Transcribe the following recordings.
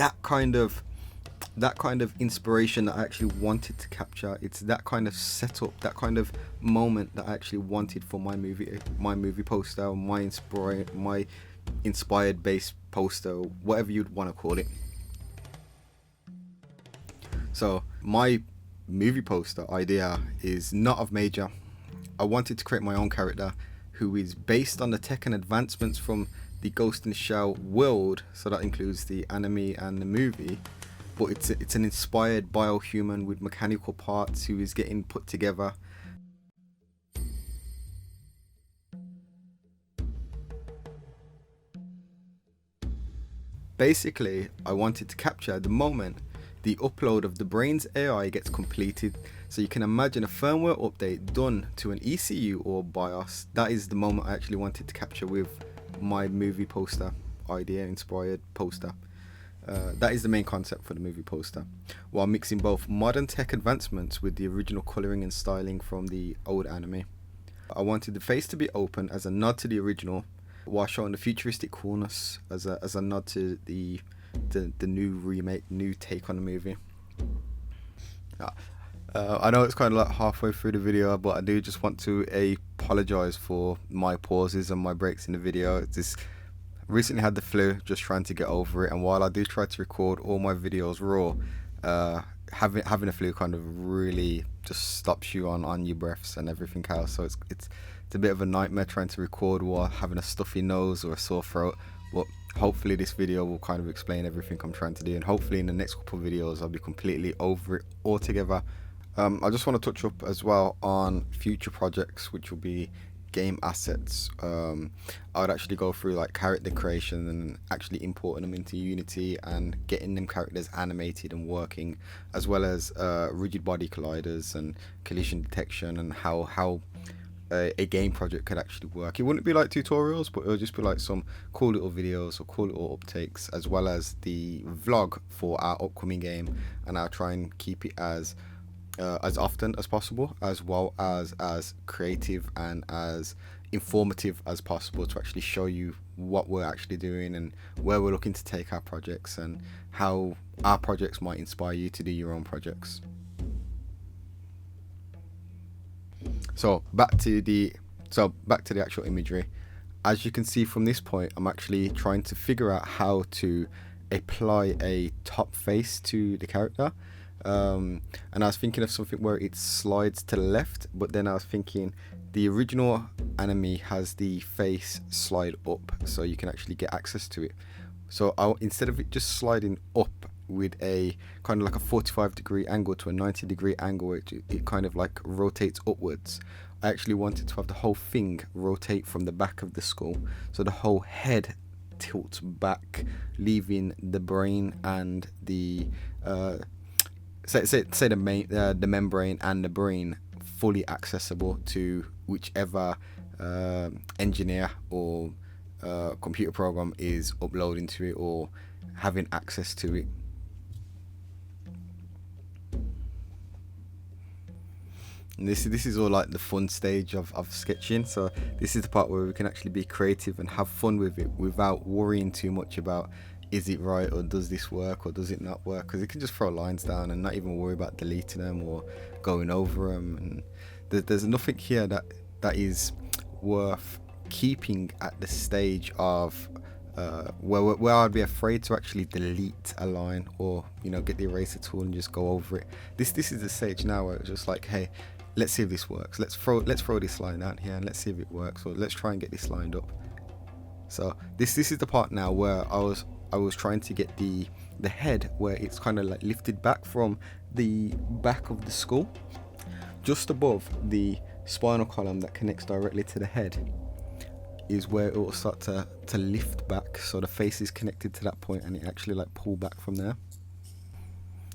that kind of inspiration that I actually wanted to capture. It's that kind of setup, that kind of moment that I actually wanted for my movie poster, my inspired base poster, whatever you'd want to call it. So my movie poster idea is not of major. I wanted to create my own character who is based on the tech and advancements from the Ghost in the Shell world, so that includes the anime and the movie, but it's an inspired biohuman with mechanical parts who is getting put together. Basically, I wanted to capture the moment the upload of the brain's AI gets completed. So you can imagine a firmware update done to an ECU or BIOS. That is the moment I actually wanted to capture with my movie poster idea, inspired poster. That is the main concept for the movie poster, while mixing both modern tech advancements with the original colouring and styling from the old anime. I wanted the face to be open as a nod to the original, while showing the futuristic coolness as a nod to the new remake, new take on the movie. I know it's kind of like halfway through the video, but I do just want to apologise for my pauses and my breaks in the video. This recently had the flu, just trying to get over it, and while I do try to record all my videos raw, having a flu kind of really just stops you on your breaths and everything else. So it's a bit of a nightmare trying to record while having a stuffy nose or a sore throat. But hopefully this video will kind of explain everything I'm trying to do, and hopefully in the next couple of videos I'll be completely over it altogether. I just want to touch up as well on future projects, which will be game assets. I would actually go through like character creation and actually importing them into Unity and getting them characters animated and working, as well as rigid body colliders and collision detection, and how a game project could actually work. It wouldn't be like tutorials, but it'll just be like some cool little videos or cool little uptakes, as well as the vlog for our upcoming game, and I'll try and keep it as often as possible, as well as creative and as informative as possible, to actually show you what we're actually doing and where we're looking to take our projects, and how our projects might inspire you to do your own projects. So back to the actual imagery. As you can see from this point, I'm actually trying to figure out how to apply a top face to the character. And I was thinking of something where it slides to the left, but then I was thinking the original anime has the face slide up, so you can actually get access to it. So instead of it just sliding up with a kind of like a 45-degree angle to a 90-degree angle, where it kind of like rotates upwards, I actually wanted to have the whole thing rotate from the back of the skull, so the whole head tilts back, leaving the brain and the say the membrane and the brain fully accessible to whichever engineer or computer program is uploading to it or having access to it. And this is all like the fun stage of sketching. So this is the part where we can actually be creative and have fun with it without worrying too much about, is it right, or does this work, or does it not work? Because you can just throw lines down and not even worry about deleting them or going over them. And there's nothing here that is worth keeping at the stage of where I'd be afraid to actually delete a line, or get the eraser tool and just go over it. This is the stage now where it's just like, hey, let's see if this works. Let's throw this line out here and let's see if it works, or let's try and get this lined up. So this is the part now where I was trying to get the head where it's kind of like lifted back from the back of the skull, just above the spinal column that connects directly to the head, is where it will start to lift back, so the face is connected to that point and it actually like pull back from there.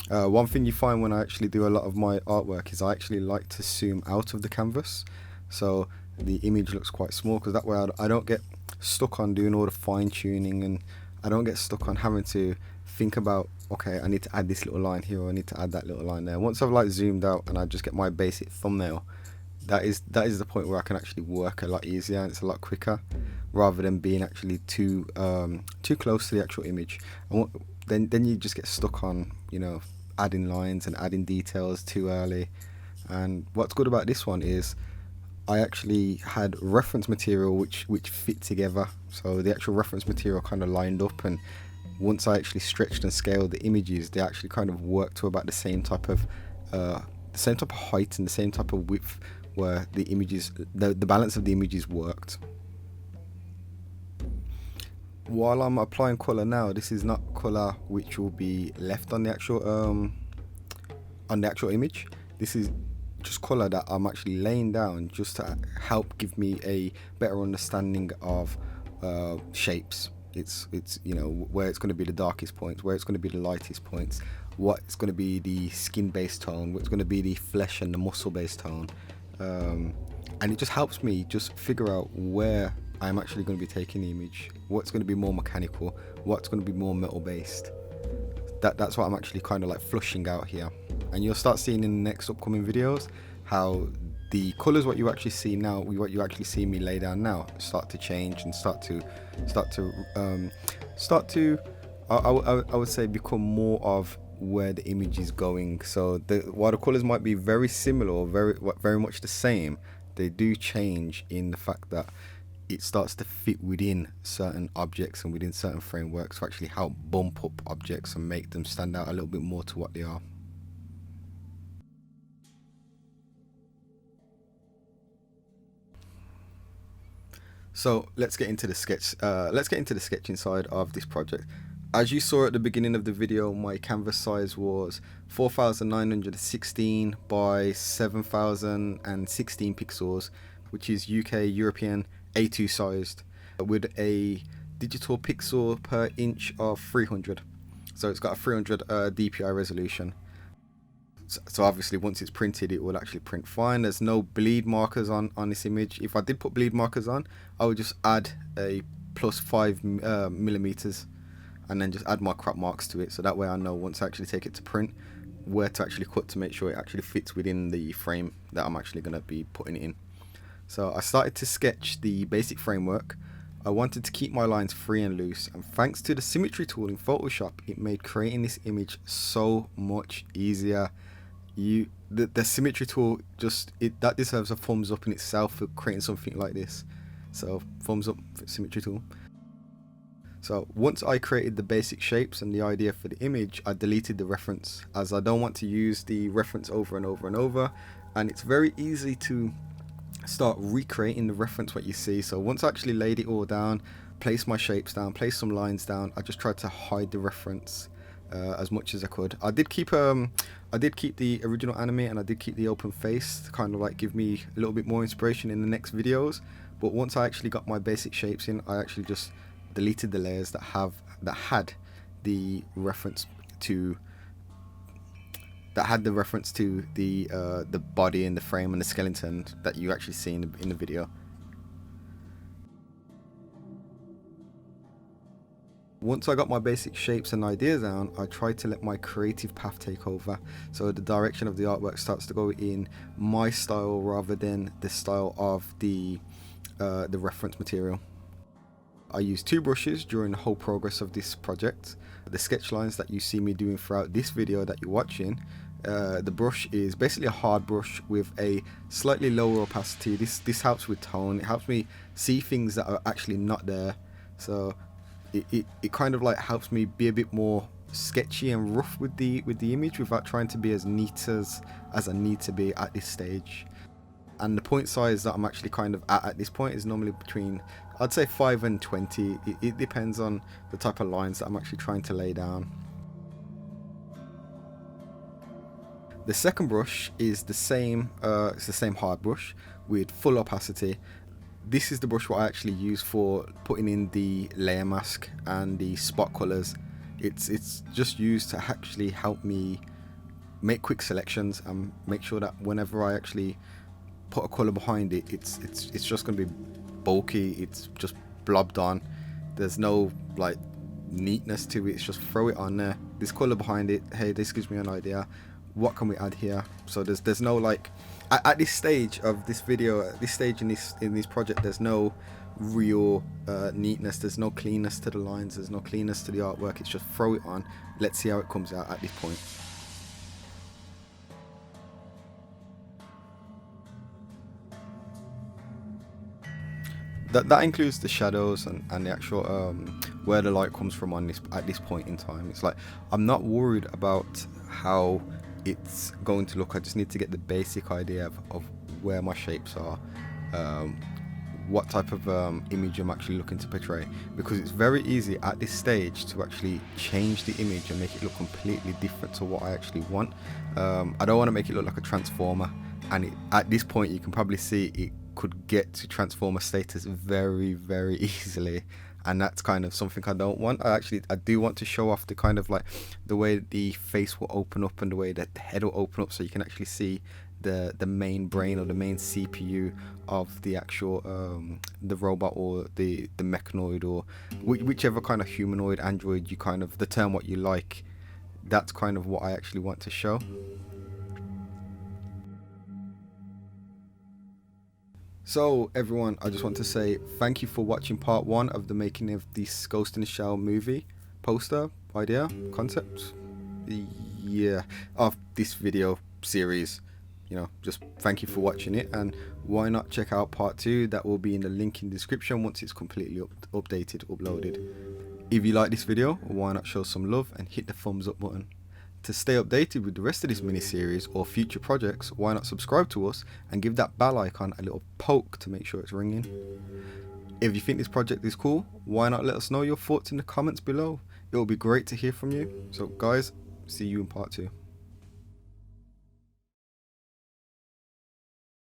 One thing you find when I actually do a lot of my artwork is I actually like to zoom out of the canvas, so the image looks quite small, because that way I don't get stuck on doing all the fine tuning, and I don't get stuck on having to think about, okay, I need to add this little line here, or I need to add that little line there. Once I've like zoomed out and I just get my basic thumbnail, that is the point where I can actually work a lot easier, and it's a lot quicker, rather than being actually too close to the actual image. And then you just get stuck on, you know, adding lines and adding details too early. And what's good about this one is I actually had reference material which fit together, so the actual reference material kind of lined up, and once I actually stretched and scaled the images, they actually kind of worked to about the same type of height and the same type of width, where the images, the balance of the images worked. While I'm applying color now, this is not color which will be left on the actual image. This is just color that I'm actually laying down just to help give me a better understanding of shapes. It's you know, where it's going to be the darkest points, where it's going to be the lightest points, what's going to be the skin based tone, what's going to be the flesh and the muscle based tone, and it just helps me just figure out where I'm actually going to be taking the image, what's going to be more mechanical, what's going to be more metal based. That's what I'm actually kind of like flushing out here, and you'll start seeing in the next upcoming videos how the colors, what you actually see now, what you actually see me lay down now, start to change and start to I would say become more of where the image is going. So while the colors might be very similar or very much the same, they do change in the fact that it starts to fit within certain objects and within certain frameworks to actually help bump up objects and make them stand out a little bit more to what they are. So let's get into the sketch. Let's get into the sketching side of this project. As you saw at the beginning of the video, my canvas size was 4916 by 7016 pixels, which is UK European A2 sized, with a digital pixel per inch of 300. So it's got a 300 DPI resolution. So obviously once it's printed, it will actually print fine. There's no bleed markers on this image. If I did put bleed markers on, I would just add a +5 millimeters and then just add my crop marks to it, so that way I know once I actually take it to print where to actually cut to make sure it actually fits within the frame that I'm actually going to be putting it in. So I started to sketch the basic framework. I wanted to keep my lines free and loose, and thanks to the symmetry tool in Photoshop, it made creating this image so much easier. The symmetry tool, that deserves a thumbs up in itself for creating something like this. So thumbs up for symmetry tool. So once I created the basic shapes and the idea for the image, I deleted the reference, as I don't want to use the reference over and over and over, and it's very easy to start recreating the reference what you see. So once I actually laid it all down, placed my shapes down, placed some lines down, I just tried to hide the reference as much as I could. I did keep the original anime, and I did keep the open face to kind of like give me a little bit more inspiration in the next videos. But once I actually got my basic shapes in, I actually just deleted the layers that had the reference to the body and the frame and the skeleton that you actually see in the video. Once I got my basic shapes and ideas down, I tried to let my creative path take over, so the direction of the artwork starts to go in my style rather than the style of the reference material. I used 2 brushes during the whole progress of this project. The sketch lines that you see me doing throughout this video that you're watching, the brush is basically a hard brush with a slightly lower opacity. This helps with tone. It helps me see things that are actually not there. So it kind of like helps me be a bit more sketchy and rough with the image without trying to be as neat as I need to be at this stage. And the point size that I'm actually kind of at this point is normally between, I'd say, 5 and 20. It depends on the type of lines that I'm actually trying to lay down. The second brush is the same, it's the same hard brush with full opacity. This is the brush what I actually use for putting in the layer mask and the spot colors. It's just used to actually help me make quick selections and make sure that whenever I actually put a color behind it, it's just going to be bulky. It's just blobbed on. There's no like neatness to it. It's just throw it on there. This color behind it, hey, this gives me an idea. What can we add here? So there's no like at this stage of this video, at this stage in this project, there's no real neatness. There's no cleanness to the lines, there's no cleanness to the artwork. It's just throw it on, let's see how it comes out at this point. That includes the shadows and the actual where the light comes from on this at this point in time. It's like I'm not worried about how it's going to look. I just need to get the basic idea of where my shapes are, what type of image I'm actually looking to portray, because it's very easy at this stage to actually change the image and make it look completely different to what I actually want. I don't want to make it look like a transformer, and at this point you can probably see it could get to transformer status very, very easily, and that's kind of something I don't want. I do want to show off the kind of like the way the face will open up and the way that the head will open up, so you can actually see the main brain or the main CPU of the actual the robot or the mechanoid, or whichever kind of humanoid android you kind of, the term what you like. That's kind of what I actually want to show. So everyone, I just want to say thank you for watching part 1 of the making of this Ghost in the Shell movie poster idea concept, yeah, of this video series. You know, just thank you for watching it, and why not check out part 2? That will be in the link in the description once it's completely uploaded. If you like this video, why not show some love and hit the thumbs up button. To stay updated with the rest of this mini-series or future projects, why not subscribe to us and give that bell icon a little poke to make sure it's ringing. If you think this project is cool, why not let us know your thoughts in the comments below. It will be great to hear from you. So guys, see you in part 2.